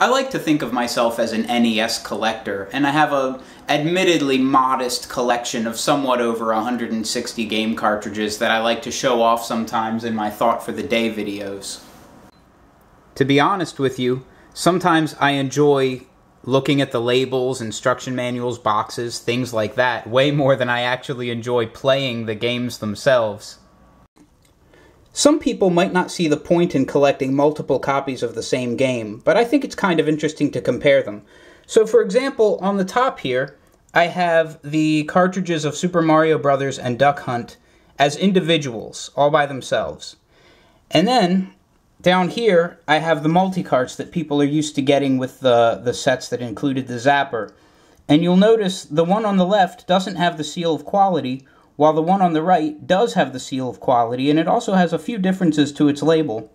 I like to think of myself as an NES collector, and I have a admittedly modest collection of somewhat over 160 game cartridges that I like to show off sometimes in my Thought for the Day videos. To be honest with you, sometimes I enjoy looking at the labels, instruction manuals, boxes, things like that, way more than I actually enjoy playing the games themselves. Some people might not see the point in collecting multiple copies of the same game, but I think it's kind of interesting to compare them. So for example, on the top here, I have the cartridges of Super Mario Bros. And Duck Hunt as individuals, all by themselves. And then, down here, I have the multi-carts that people are used to getting with the sets that included the Zapper. And you'll notice the one on the left doesn't have the seal of quality, while the one on the right does have the seal of quality, and it also has a few differences to its label.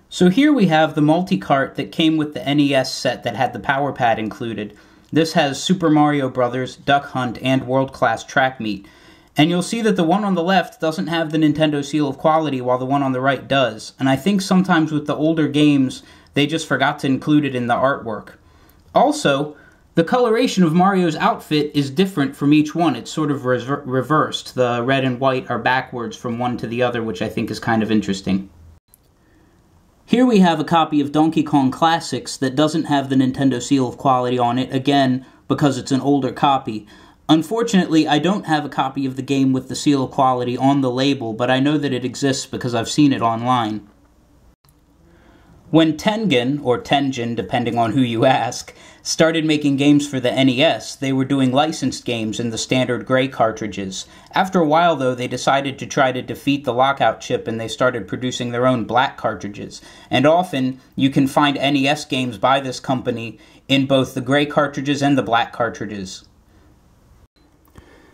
So here we have the multi-cart that came with the NES set that had the power pad included. This has Super Mario Bros., Duck Hunt, and World Class Track Meet. And you'll see that the one on the left doesn't have the Nintendo seal of quality, while the one on the right does. And I think sometimes with the older games, they just forgot to include it in the artwork. Also, the coloration of Mario's outfit is different from each one. It's sort of reversed. The red and white are backwards from one to the other, which I think is kind of interesting. Here we have a copy of Donkey Kong Classics that doesn't have the Nintendo seal of quality on it, again, because it's an older copy. Unfortunately, I don't have a copy of the game with the seal of quality on the label, but I know that it exists because I've seen it online. When Tengen, or Tengen, depending on who you ask, started making games for the NES, they were doing licensed games in the standard gray cartridges. After a while, though, they decided to try to defeat the lockout chip and they started producing their own black cartridges. And often, you can find NES games by this company in both the gray cartridges and the black cartridges.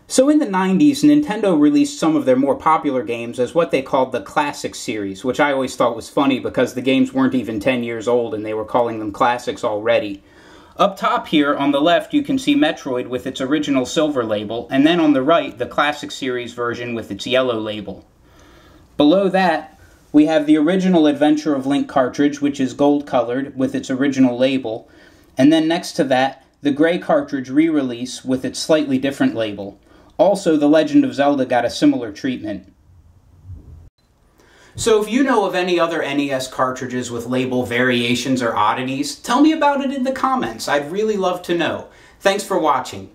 So in the 90s, Nintendo released some of their more popular games as what they called the Classics series, which I always thought was funny because the games weren't even 10 years old and they were calling them classics already. Up top here, on the left, you can see Metroid with its original silver label, and then on the right, the Classic series version with its yellow label. Below that, we have the original Adventure of Link cartridge, which is gold-colored with its original label, and then next to that, the gray cartridge re-release with its slightly different label. Also, The Legend of Zelda got a similar treatment. So if you know of any other NES cartridges with label variations or oddities, tell me about it in the comments. I'd really love to know. Thanks for watching.